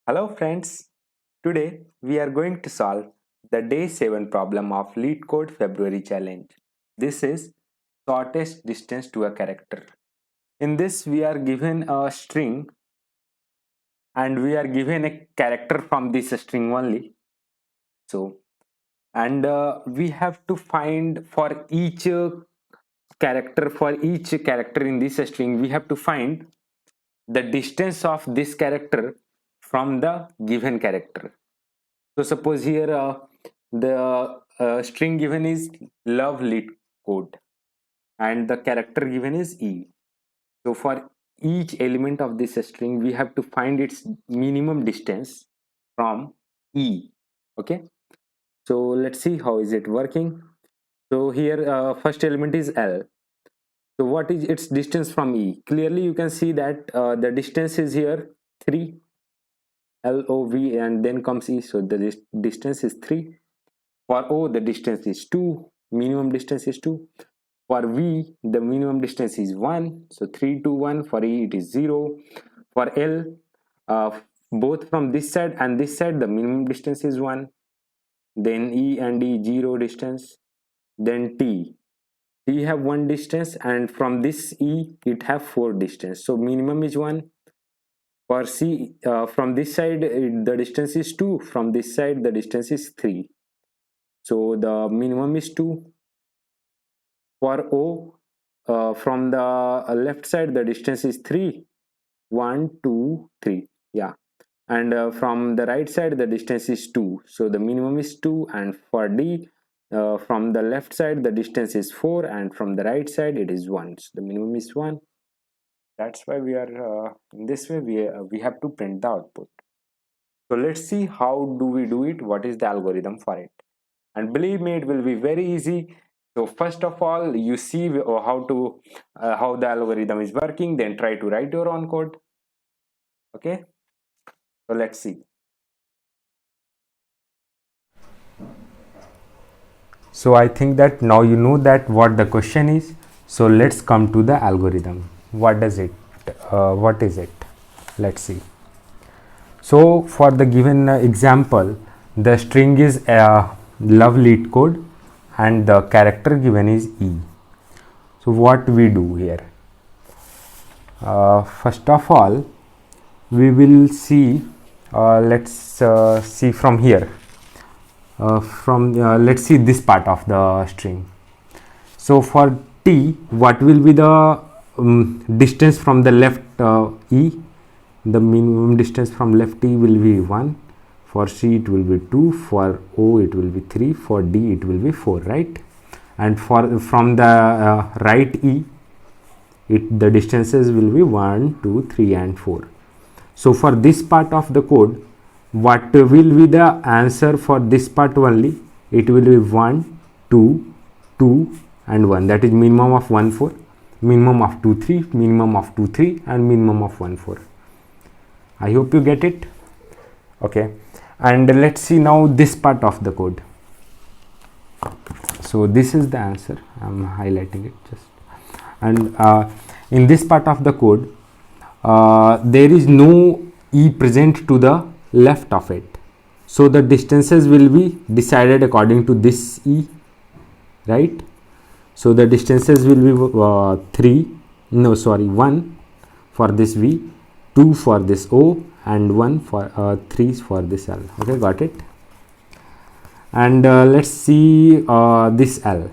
Hello friends, today we are going to solve the day 7 problem of LeetCode February challenge. This is shortest distance to a character. In this we are given a string and we are given a character from this string only. So and we have to find for each character in this string we have to find the distance of this character from the given character. So suppose here the string given is love lead code and the character given is E. So for each element of this string, we have to find its minimum distance from E. Okay. So let's see how is it working. So here first element is L. So what is its distance from E? Clearly you can see that the distance is here 3 LOV and then comes E. So the distance is 3. For O, the distance is 2, minimum distance is 2. For V, the minimum distance is 1, so 3 to 1. For E, it is 0. For L, both from this side and this side, the minimum distance is 1. Then E and E, 0 distance. Then T. T have 1 distance and from this E, it have 4 distance. So minimum is 1. For C, from this side, the distance is 2. From this side, the distance is 3. So the minimum is 2. For O, from the left side, the distance is 3. 1, 2, 3. Yeah. And from the right side, the distance is 2. So the minimum is 2. And for D, from the left side, the distance is 4. And from the right side, it is 1. So the minimum is 1. That's why we are, in this way, we have to print the output. So let's see how do we do it, what is the algorithm for it. And believe me, it will be very easy. So first of all, you see how the algorithm is working, then try to write your own code. Okay, so let's see. So I think that now you know that what the question is. So let's come to the algorithm. What does it? What is it? Let's see. So for the given example, the string is love lead code and the character given is E. So what we do here? First of all, we will see. Let's see from here. Let's see this part of the string. So for T, what will be the distance from the left E? The minimum distance from left E will be 1. For C it will be 2. For O it will be 3. For D it will be 4, right? And from the right E, the distances will be 1, 2, 3 and 4. So for this part of the code, what will be the answer for this part only? It will be 1, 2, 2 and 1. That is minimum of 1, 4, minimum of 2, 3, minimum of 2, 3 and minimum of 1, 4. I hope you get it. Okay, and let's see now this part of the code. So this is the answer. I'm highlighting it just. And in this part of the code, there is no E present to the left of it. So the distances will be decided according to this E, right? So the distances will be 1 for this V, 2 for this O and 1 for 3 for this L. Okay, got it. And let's see this L.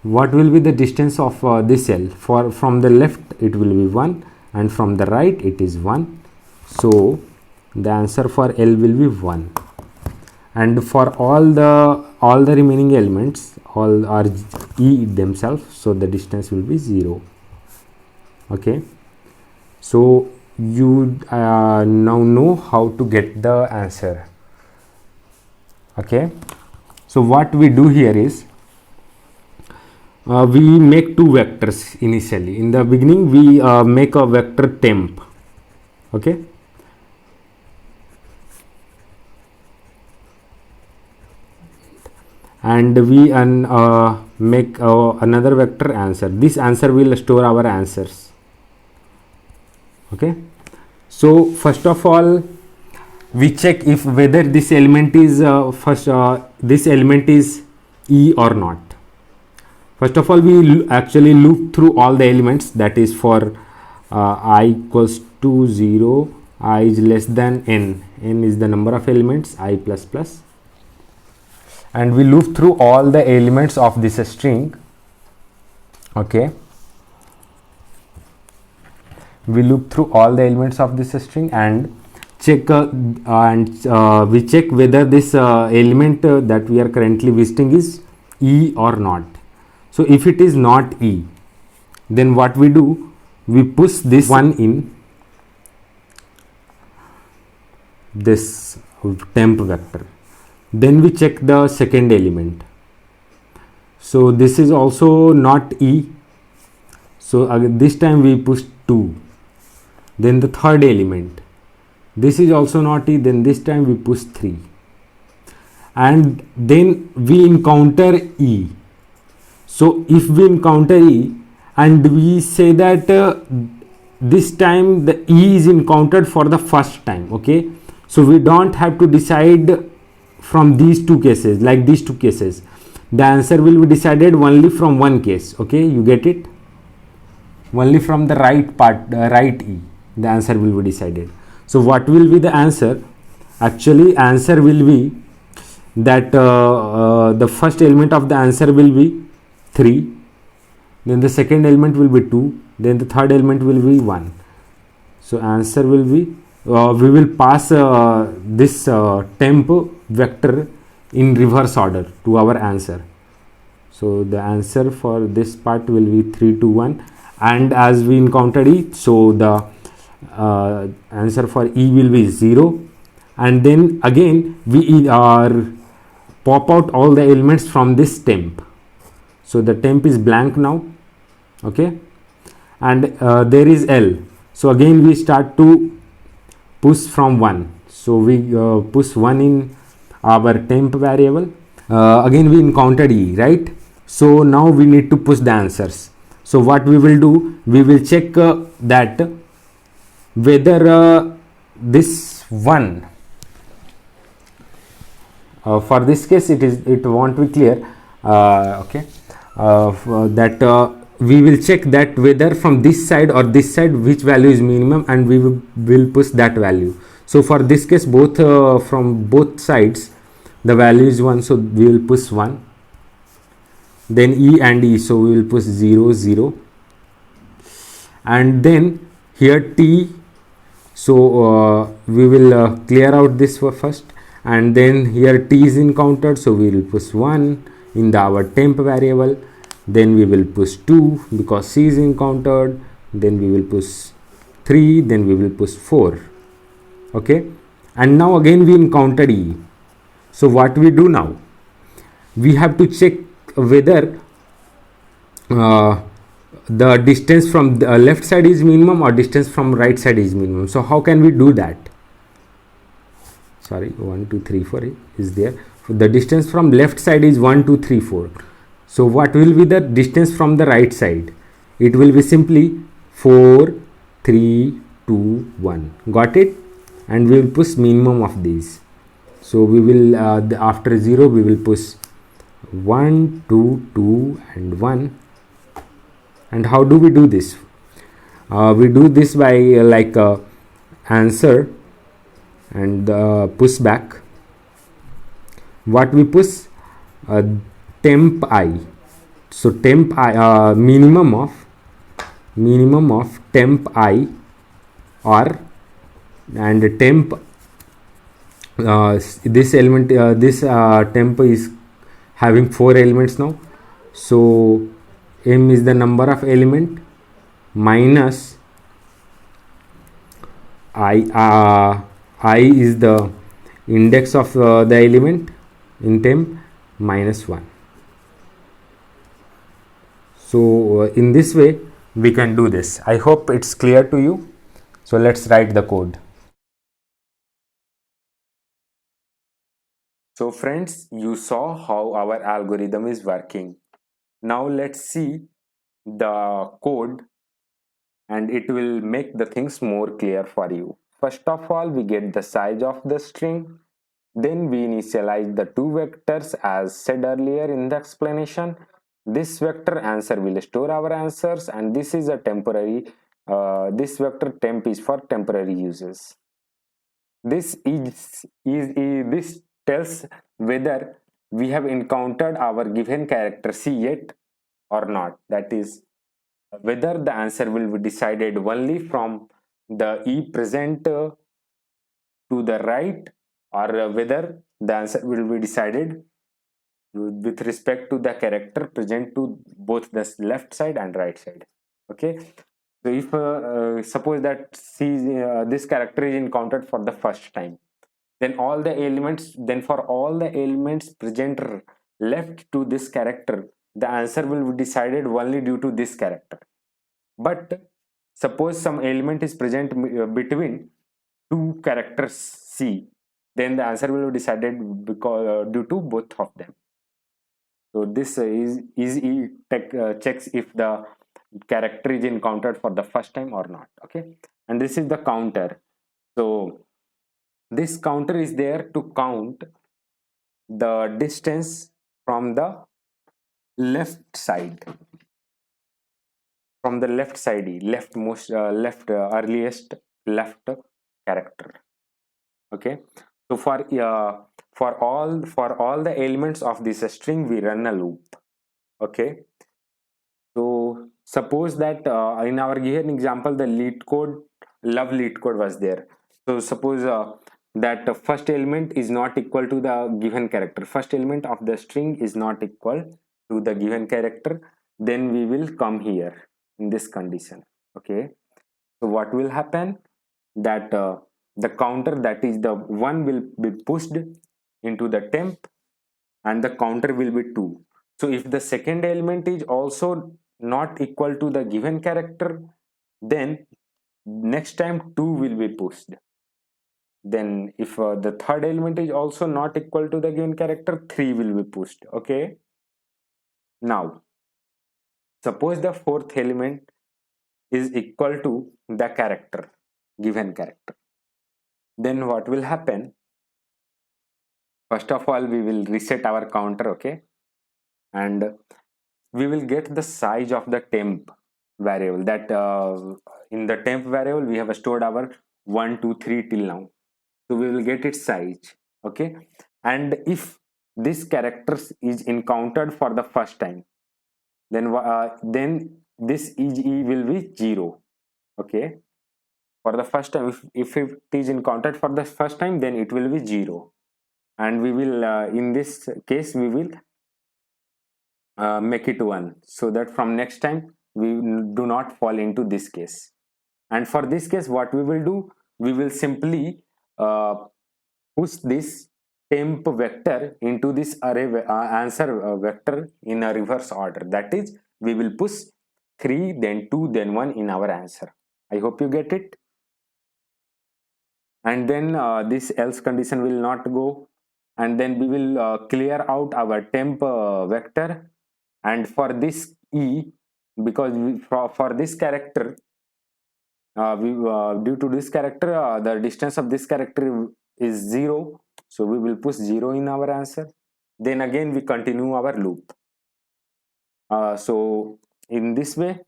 What will be the distance of this L? From the left it will be 1 and from the right it is 1. So the answer for L will be 1. And for all the remaining elements, all are E themselves, so the distance will be 0. Okay, so you now know how to get the answer. Okay, so what we do here is we make two vectors initially. In the beginning we make a vector temp. Okay, and we make another vector answer. This answer will store our answers. Okay, so first of all, we check if whether this element is this element is E or not. First of all, we actually loop through all the elements, that is for I equals to 0, I is less than n is the number of elements, I plus plus, and we loop through all the elements of this string. Okay, we loop through all the elements of this string and check we check whether this element that we are currently visiting is E or not. So if it is not E, then what we do, we push this one in this temp vector, then we check the second element. So this is also not E, so this time we push 2. Then the third element, this is also not E, then this time we push 3, and then we encounter E. So if we encounter E and we say that this time the E is encountered for the first time, okay, so we don't have to decide from these two cases, like these two cases, the answer will be decided only from one case. Okay, you get it? Only from the right part, right E, the answer will be decided. So what will be the answer? Actually answer will be that the first element of the answer will be 3, then the second element will be 2, then the third element will be 1. So answer will be we will pass this temp vector in reverse order to our answer. So the answer for this part will be 3, 2, 1, and as we encountered E, so the answer for E will be 0, and then again we pop out all the elements from this temp. So the temp is blank now. Okay, and there is L, so again we start to push from 1. So we push 1 in our temp variable. Again we encountered E, right? So now we need to push the answers. So what we will do, we will check that whether this 1 for this case it won't be clear. Okay, that we will check that whether from this side or this side which value is minimum, and we will push that value. So for this case, both from both sides the value is 1, so we will push 1. Then E and E, so we will push 0, 0, and then here T, so we will clear out this first, and then here T is encountered, so we will push 1 in our temp variable. Then we will push 2 because C is encountered, then we will push 3, then we will push 4. Okay, and now again we encountered E. So what we do now, we have to check whether the distance from the left side is minimum or distance from right side is minimum. So how can we do that? Sorry, 1, 2, 3, 4 is there. The distance from left side is 1, 2, 3, 4. So what will be the distance from the right side? It will be simply 4, 3, 2, 1. Got it? And we will push minimum of these. So we will after 0 we will push 1, 2, 2 and 1. And how do we do this? We do this by like answer and push back. What we push? Temp I. So temp I, minimum of temp I, or and temp this element this temp is having 4 elements now. So M is the number of element minus I is the index of the element in temp minus 1. So in this way we can do this. I hope it's clear to you. So let's write the code. So friends, you saw how our algorithm is working. Now let's see the code, and it will make the things more clear for you. first of all we get the size of the string, then we initialize the two vectors as said earlier in the explanation. This vector answer will store our answers, and this is a temporary, this vector temp is for temporary uses. This tells whether we have encountered our given character C yet or not. That is, whether the answer will be decided only from the E present to the right, or whether the answer will be decided with respect to the character present to both the left side and right side. Okay, so if suppose that this character is encountered for the first time, then for all the elements present left to this character, the answer will be decided only due to this character. But suppose some element is present between two characters C, then the answer will be decided because due to both of them. So this checks if the character is encountered for the first time or not. Okay, and this is the counter. So this counter is there to count the distance from the left side, leftmost, earliest left character. Okay, so for all the elements of this string we run a loop. Okay, so suppose that in our given example the love lead code was there. So suppose that the first element is not equal to the given character, first element of the string is not equal to the given character, then we will come here in this condition. Okay, so what will happen, that the counter, that is the 1, will be pushed into the temp and the counter will be 2. So if the second element is also not equal to the given character, then next time 2 will be pushed. Then if the third element is also not equal to the given character, 3 will be pushed. Okay, now suppose the fourth element is equal to the character, given character, then what will happen, first of all we will reset our counter. Okay, and we will get the size of the temp variable, that in the temp variable we have stored our 1 2 3 till now, so we will get its size. Okay, and if this character is encountered for the first time, then this EE will be 0. Okay, for the first time, if it is encountered for the first time, then it will be 0, and we will in this case we will make it 1, so that from next time we do not fall into this case. And for this case what we will do, we will simply push this temp vector into this array answer vector in a reverse order. That is, we will push 3 then 2 then 1 in our answer. I hope you get it. And then this else condition will not go, and then we will clear out our temp vector. And for this E, because for this character, due to this character, the distance of this character is 0, so we will push 0 in our answer. Then again we continue our loop. So in this way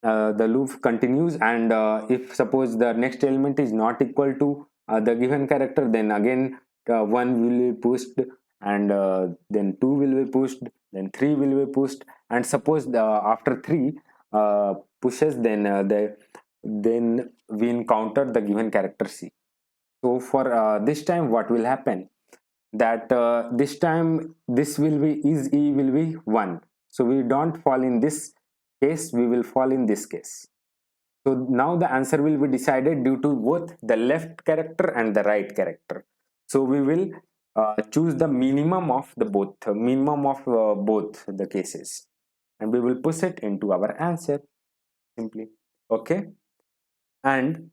the loop continues, and if suppose the next element is not equal to the given character, then again 1 will be pushed, and then 2 will be pushed, then 3 will be pushed, and suppose after 3 pushes, then we encounter the given character C. So for this time what will happen, that this time this will be E will be 1, so we don't fall in this case, we will fall in this case. So now the answer will be decided due to both the left character and the right character. So we will choose the minimum of both the cases, and we will push it into our answer simply. Okay, and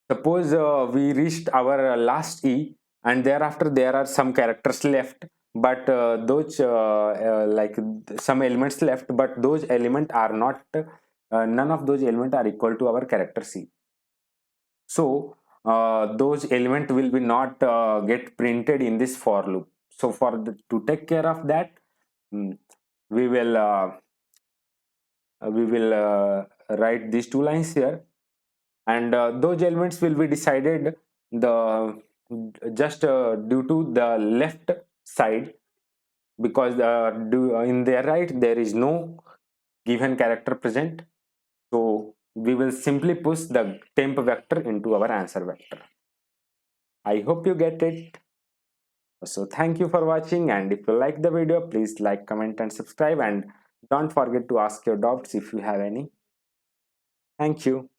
suppose we reached our last E, and thereafter there are some characters left, but those like some elements left, but those elements are not none of those elements are equal to our character C. So those elements will be not get printed in this for loop. So to take care of that, mm, we will write these two lines here, and those elements will be decided the just due to the left side, because in their right there is no given character present. So we will simply push the temp vector into our answer vector. I hope you get it. So thank you for watching, and if you like the video, please like, comment and subscribe, and don't forget to ask your doubts if you have any. Thank you.